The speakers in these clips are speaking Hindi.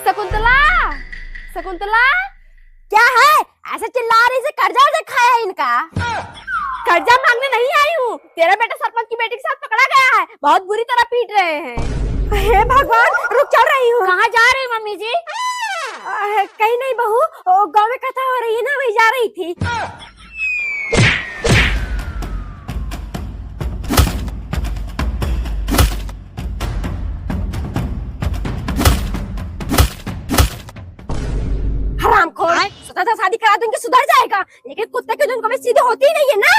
शकुंतला, शकुंतला, क्या है ऐसे चिल्ला रही? से कर्जा खाया है इनका? कर्जा मांगने नहीं आई हूँ, तेरा बेटा सरपंच की बेटी के साथ पकड़ा गया है, बहुत बुरी तरह पीट रहे हैं। हे भगवान, रुक, चल रही हूँ। कहाँ जा रही मम्मी जी? कहीं नहीं बहू, गाँव में कथा हो रही है ना, वही जा रही थी। हरामखोर, सदा शादी करा दूंगी सुधर जाएगा, लेकिन कुत्ते की धुन कभी सीधी होती ही नहीं है ना।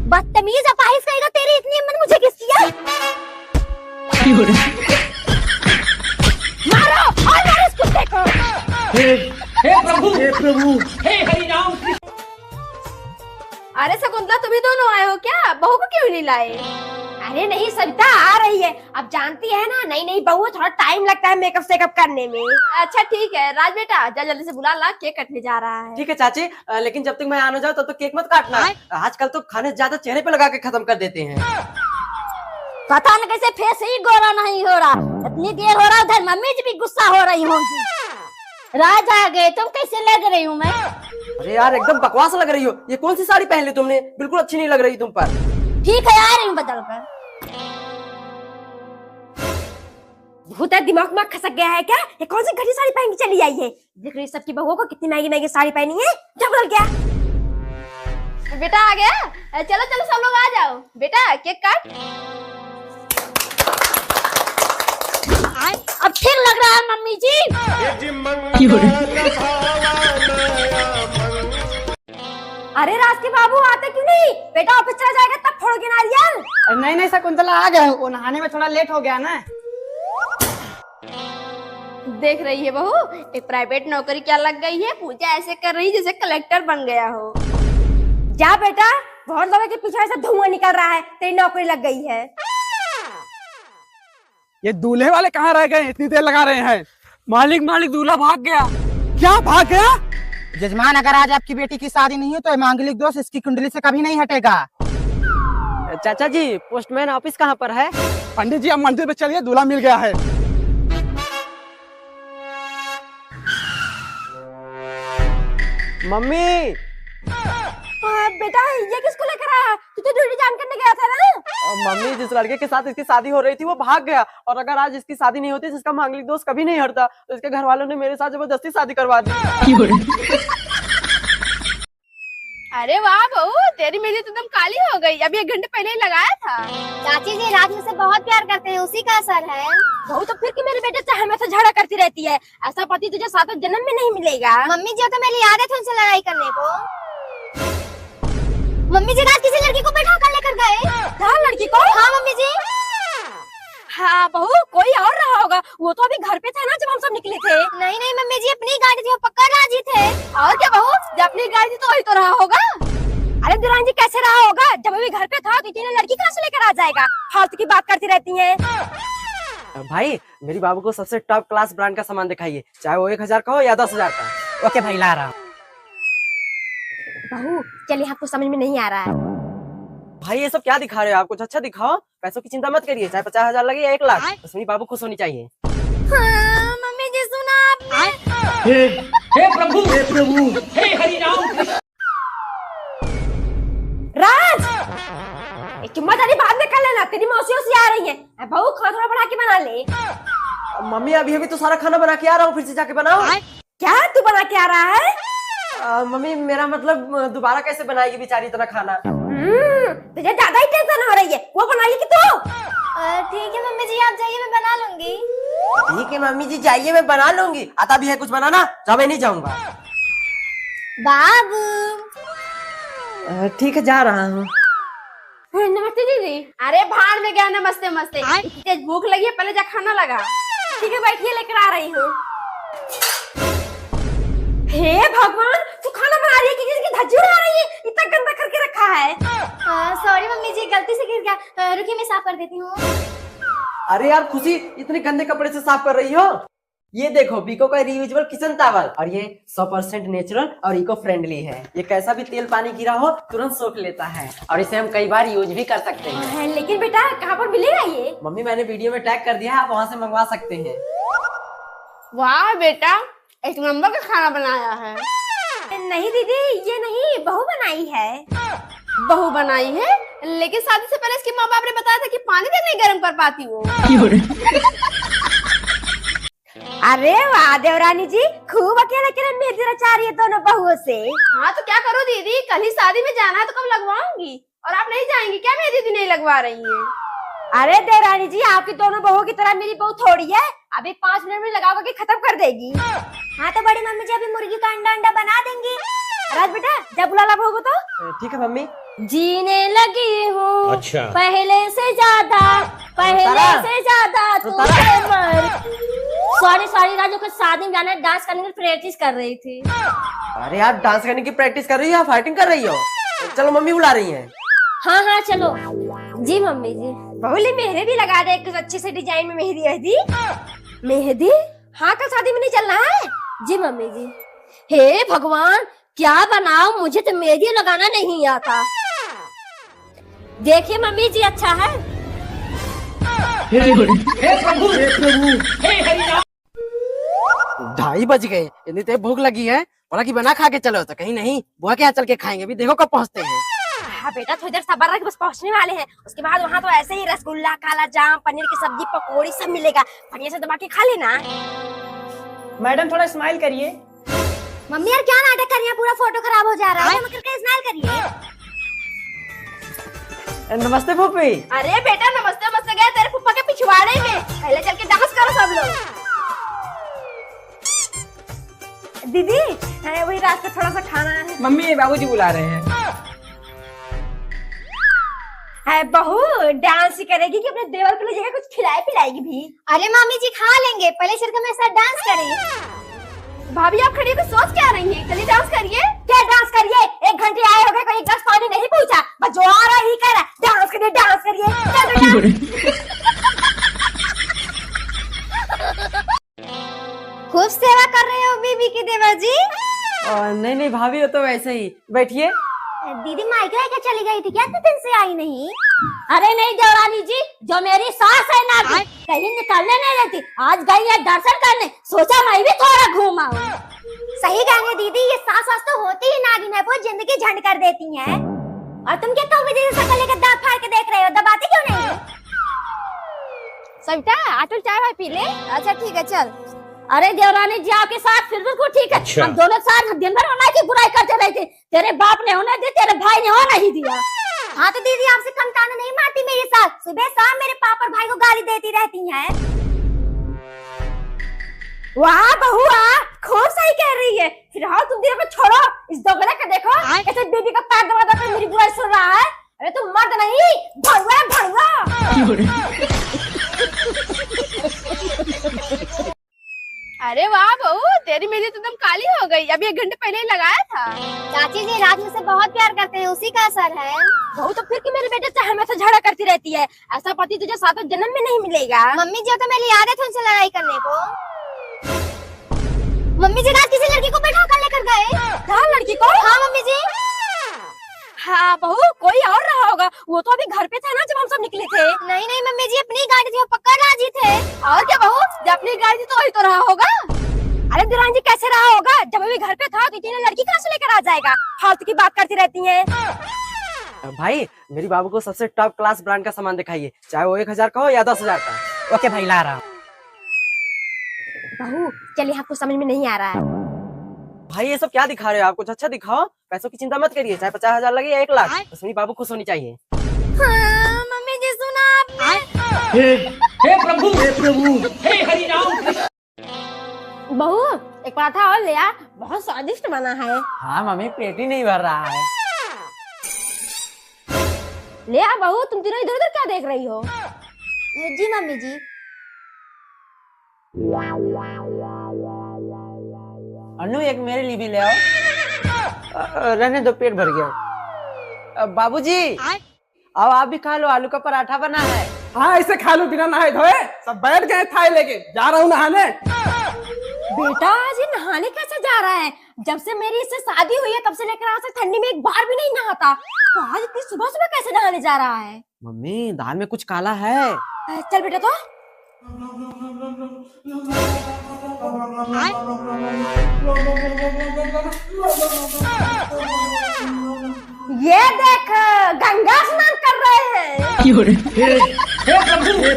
बदतमीज अपाहिज कहेगा, तेरी इतनी हिम्मत मुझे किसकी है? मारो और मारो इस कुत्ते को। हे प्रभु, हे प्रभु, हे हरि राम। अरे शकुंतला, तुम ही दोनों आए हो क्या? बहू को क्यों नहीं लाए? अरे नहीं, सविता आ रही है। अब जानती है ना, नई नई बहू, थोड़ा टाइम लगता है मेकअप सेकअप करने में। अच्छा ठीक है, राज बेटा जा जल्दी से बुला ला, केक कटने जा रहा है। ठीक है चाची, लेकिन जब तक मैं आना जाऊँ तब तो केक मत काटना। आजकल तो खाने ज्यादा चेहरे पे लगा के खत्म कर देते हैं। पता न कैसे फेस ही गोरा नहीं हो रहा, इतनी देर हो रहा, उधर मम्मी जी भी गुस्सा हो रही होंगी। राज आ गए, तुम कैसे लग रही हूँ मैं? अरे यार, एकदम बकवास लग रही हो। ये कौन सी साड़ी पहन ली तुमने? बिल्कुल अच्छी नहीं लग रही तुम पर। ठीक है, आ रही हूँ बदल कर। भूत दिमाग में खसक गया है क्या? ये कौन सी घड़ी साड़ी पहन के चली आई है? देख रही सबकी बहुओं को कितनी महंगी महंगी साड़ी पहनी है। क्या बदल गया? बेटा आ गया, चलो चलो सब लोग आ जाओ। बेटा केक काट। अब ठीक लग रहा है मम्मी जी। अरे राज के बाबू आते क्यों नहीं? बेटा ऑफिस चला जाएगा तब फोड़ोगे नारियल। नहीं नहीं शकुंतला, आ गए, वो नहाने में थोड़ा लेट हो गया ना। देख रही है बहू, एक प्राइवेट नौकरी क्या लग गई है, पूजा ऐसे कर रही जैसे कलेक्टर बन गया हो। जा बेटा, बहुत लोगों के पीछे ऐसा धुआं निकल रहा है, तेरी नौकरी लग गई है। ये दूल्हे वाले कहाँ रह गए? इतनी देर लगा रहे हैं। मालिक मालिक, दूल्हा भाग गया। क्या भाग गया? जजमान, अगर आज आपकी बेटी की शादी नहीं हो तो मांगलिक दोष इसकी कुंडली से कभी नहीं हटेगा। चाचा जी, पोस्टमैन ऑफिस कहाँ पर है? पंडित जी, अब मंदिर पे चलिए, दूल्हा मिल गया है। मम्मी। बेटा ये किसको लेकर आया? तू तो ड्यूटी ज्वाइन करने गया था ना? मम्मी, जिस लड़के के साथ इसकी शादी हो रही थी वो भाग गया, और अगर आज इसकी शादी नहीं होती जिसका मांगलिक दोष कभी नहीं हटता, तो इसके घर वालों ने मेरे साथ जबरदस्ती शादी करवा दी। अरे वाह बहू, तेरी मेहंदी तो एकदम काली हो गई, अभी 1 घंटे पहले ही लगाया था। चाची जी राज मुझसे बहुत प्यार करते हैं, उसी का असर है। बहू तो फिर कि मेरे बेटे से हमेशा झगड़ा करती रहती है, ऐसा पति तुझे 7 जन्म में नहीं मिलेगा। मम्मी जी तो मेरी आदत है उनसे लड़ाई करने को। मम्मी जी रात किसी लड़की को बैठा कर लेकर गए। क्या लड़की को? हाँ मम्मी जी। हाँ बहू, कोई और रहा होगा, वो तो अभी घर पे थे ना जब हम सब निकले थे। नहीं नहीं मम्मी जी, अपनी गाड़ी थी, वो पक्का राजी थे। और क्या बहू, जब अपनी गाड़ी थी तो वही तो रहा होगा। अरे दुरान जी, कैसे रहा होगा? जब अभी घर पे था तो इतनी लड़की कहाँ से लेकर आ जाएगा? फालतू की बात करती रहती है। भाई, मेरी बाबू को सबसे टॉप क्लास ब्रांड का सामान दिखाइए, चाहे वो 1000 का हो या 10,000 का। ओके भाई, ला रहा हूँ। बहू चलिए, आपको समझ में नहीं आ रहा है। भाई ये सब क्या दिखा रहे हो आप? कुछ अच्छा दिखाओ। पैसों की चिंता मत करिए, चाहे 50,000 लगे या 1 लाख, बस मेरी बाबू खुश होनी चाहिए। हाँ, मम्मी जी सुना आपने? हे प्रभु, हे प्रभु, हे हरि राम। राज, चुम्मा दादी बाद में कर लेना, तेरी मौसी उसी आ रही है। बहू खाना थोड़ा बढ़ा के बना ले। मम्मी, अभी अभी तो सारा खाना बना के आ रहा हूँ, फिर से जाके बनाओ। क्या तू बना के आ रहा है? मम्मी, मेरा मतलब दोबारा कैसे बनाएगी बेचारी इतना खाना? तुझे ज्यादा ही टेंशन हो रही है, वो बनाएगी कि तू? ठीक है मम्मी जी, आप जाइए, मैं बना लूंगी। ठीक है मम्मी जी, जाइए, मैं बना लूंगी। आता भी है कुछ बनाना? जा, मैं नहीं जाऊंगा। बाबू। ठीक है, जा रहा हूँ। नमस्ते दीदी। अरे भाड़ में गया, नमस्ते मस्ते। तेज भूख लगी है, पहले जा खाना लगा। ठीक है बैठिए, लेकर आ रही हूँ। हे भगवान, तू खाना बना रही है कि किसी की धज्जी उड़ा रही है? इतना गंदा करके रखा है। सॉरी मम्मी जी, गलती से गिर गया, रुकिए मैं साफ कर देती हूँ। अरे यार खुशी, इतने गंदे कपड़े से साफ कर रही हो? ये देखो बीको का रियूजेबल किचन टॉवल, और ये 100% नेचुरल और इको फ्रेंडली है। ये कैसा भी तेल पानी गिरा हो तुरंत सोख लेता है, और इसे हम कई बार यूज भी कर सकते हैं। लेकिन बेटा कहाँ पर मिलेगा ये? मम्मी मैंने वीडियो में टैग कर दिया है, आप वहाँ से मंगवा सकते हैं। वाह बेटा, एक नंबर का खाना बनाया है। नहीं दीदी, ये नहीं, बहू बनाई है। बहू बनाई है, लेकिन शादी से पहले इसके माँ बाप ने बताया था कि पानी तक नहीं गर्म कर पाती वो। अरे वाह देवरानी जी, खूब अकेले अकेले मेहंदी रचा रही है दोनों बहुओं से। हाँ तो क्या करो दीदी, कल ही शादी में जाना है तो कब लगवाऊंगी, और आप नहीं जाएंगी क्या? मेहंदी नहीं लगवा रही हैं। अरे देवरानी जी, आपकी दोनों बहुओं की तरह मेरी बहू थोड़ी है, अभी 5 मिनट में लगा के खत्म कर देगी। हाँ तो बड़ी मम्मी जी अभी मुर्गी का अंडा बना देंगी। राज बेटा जब बुला ला बहू को तो। ठीक है मम्मी। जीने लगी हूँ अच्छा। पहले से ज्यादा सॉरी राजू को शादी में जाना है, डांस करने की प्रैक्टिस कर रही थी। अरे आप डांस करने की प्रैक्टिस कर रही हो या फाइटिंग कर रही हो? चलो मम्मी बुला रही हैं। हाँ चलो। जी मम्मी जी। बहुली मेहंदी भी लगा दे, कुछ अच्छे से डिजाइन में मेहंदी। हाँ कल शादी में नहीं चलना है? जी मम्मी जी। हे भगवान, क्या बनाओ, मुझे तो मेहंदी लगाना नहीं आता। देखिए मम्मी जी, अच्छा है। हे प्रभु, हे हरि राम। 2:30 बज गए, इतनी तेज भूख लगी है, बोला कि बना खा के चलो, तो कहीं नहीं बुआ के यहाँ चल के खाएंगे, अभी देखो कब पहुँचते हैं। हाँ बेटा थोड़ी देर सब्र रख, बस पहुँचने वाले हैं। उसके बाद वहाँ तो ऐसे ही रसगुल्ला, काला जाम, पनीर की सब्जी, पकौड़ी सब मिलेगा, बढ़िया से दबा के खा लेना। मैडम थोड़ा स्माइल करिए। मम्मी यार क्या नाटक कर रही है, पूरा फोटो खराब हो जा रहा है, करके स्माइल करिए। नमस्ते फूफी। अरे बेटा नमस्ते गया तेरे फुप्पा के पिछवाड़े में, पहले चल के डांस करो सब लोग। दीदी वही रास्ते थोड़ा सा खाना है। मम्मी बाबूजी बुला रहे हैं। बहू डांस करेगी कि अपने देवर को ले जाकर कुछ खिलाए पिलाएगी भी? अरे मामी जी खा लेंगे, पहले चल के मेरे साथ डांस करें। भाभी आप खड़ी होकर सोच क्या रही हैं? चलिए डांस करिए। क्या डांस करिए? 1 घंटे आए हो गए, कोई 1 गिलास पानी नहीं पूछा, बस जो आ रहा ही कह रहा डांस करिए डांस करिए। चल खूब सेवा कर रहे हो बीबी की देवर जी। नहीं भाभी, हो तो वैसे ही। बैठिए। दीदी मायके लेके चली गई थी क्या? इतने दिन से आई नहीं? अरे नहीं देवरानी जी, जो मेरी सास है ना कहीं निकलने नहीं देती, आज गई है दर्शन करने, सोचा मैं भी थोड़ा घूम आऊं। सही कहेंगे दीदी, ये सास वास तो होती ही नागिन है, वो जिंदगी झंड कर देती हैं। और तुम क्या 9 बजे से शकल लेकर दांत फाड़ के देख रहे हो, दबाते क्यों नहीं? सविता आटो चाय वाय पी ले। अच्छा ठीक है चल। अरे देवरानी जी आपके साथ फिर बिल्कुल ठीक है। अच्छा। हम दोनों साथ दिन भर उन्हीं की बुराई करते रहते, तेरे बाप ने होने दिया, तेरे भाई ने होने नहीं दिया। हाँ तो दीदी आपसे कम ताना नहीं मारती मेरे साथ, सुबह शाम मेरे पापा और भाई को गाली देती रहती हैं। वाह बहुआ, खूब सही कह रही है। फिलहाल तुम दीदी को छोड़ो, इस दोगले को देखो कैसे बीबी का पैर दबा दबा मेरी बुराई सुन रहा है। अरे तुम मर्द नहीं, भड़ुआ। अरे वाह बहू, तेरी मेहंदी तो एकदम काली हो गई, अभी 1 घंटे पहले ही लगाया था। चाची जी राज मुझसे बहुत प्यार करते हैं, उसी का असर है। बहू तो फिर कि मेरे बेटे से हमेशा झगड़ा करती रहती है, ऐसा पति तुझे 7 जन्म में नहीं मिलेगा। मम्मी जी तो मेरी आदत है उनसे लड़ाई करने को। मम्मी जी रात किसी लड़की को बैठा कर लेकर गए। क्या लड़की को? हाँ मम्मी जी। हाँ बहू कोई और रहा होगा, वो तो अभी घर पे थे ना जब हम सब निकले थे। नहीं मम्मी जी अपनी गाड़ी थी, वो पक्का राजी थे। और क्या बहू, जब अपनी गाड़ी थी तो वही तो रहा होगा। अरे दुरान जी कैसे रहा होगा, जब अभी घर पे था तो इतनी लड़की कहाँ से लेकर आ जाएगा, फालतू की बात करती रहती हैं। भाई मेरी बाबू को सबसे टॉप क्लास ब्रांड का सामान दिखाइए, चाहे वो 1000 का हो या 10,000 का। ओके भाई ला रहा हूँ। बहू चलिए आपको समझ में नहीं आ रहा है। भाई ये सब क्या दिखा रहे हो आप, कुछ अच्छा दिखाओ। पैसों की चिंता मत करिए, चाहे 50,000 लगे या 1 लाख, बस मेरी बाबू खुश होनी चाहिए। हाँ, मम्मी जी सुना आपने? हे प्रभु, हे हरि राम। बहू एक पराठा और ले आ, बहुत स्वादिष्ट बना है। हाँ मम्मी पेट ही नहीं भर रहा है। ले आ बहू, तुम तीनों इधर उधर क्या देख रही हो? जी मम्मी जी। अनु एक मेरे लिए भी ले आओ। रहने दो, पेट भर गया। बाबूजी अब आप भी खा लो, आलू का पराठा बना है। हाँ ऐसे खा लो बिना नहाए धोए, सब बैठ गए थाली लेके, जा रहा हूँ नहाने। बेटा आज ये नहाने कैसे जा रहा है? जब से मेरी इससे शादी हुई है तब से लेकर आज तक ठंडी में एक बार भी नहीं नहाता, तो आज इतनी सुबह सुबह कैसे नहाने जा रहा है? मम्मी दाल में कुछ काला है। चल बेटा तो ये देख गंगा स्नान कर रहे हैं। हे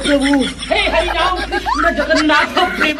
प्रभु हे हरि राम कृष्ण जगन्नाथ प्रेम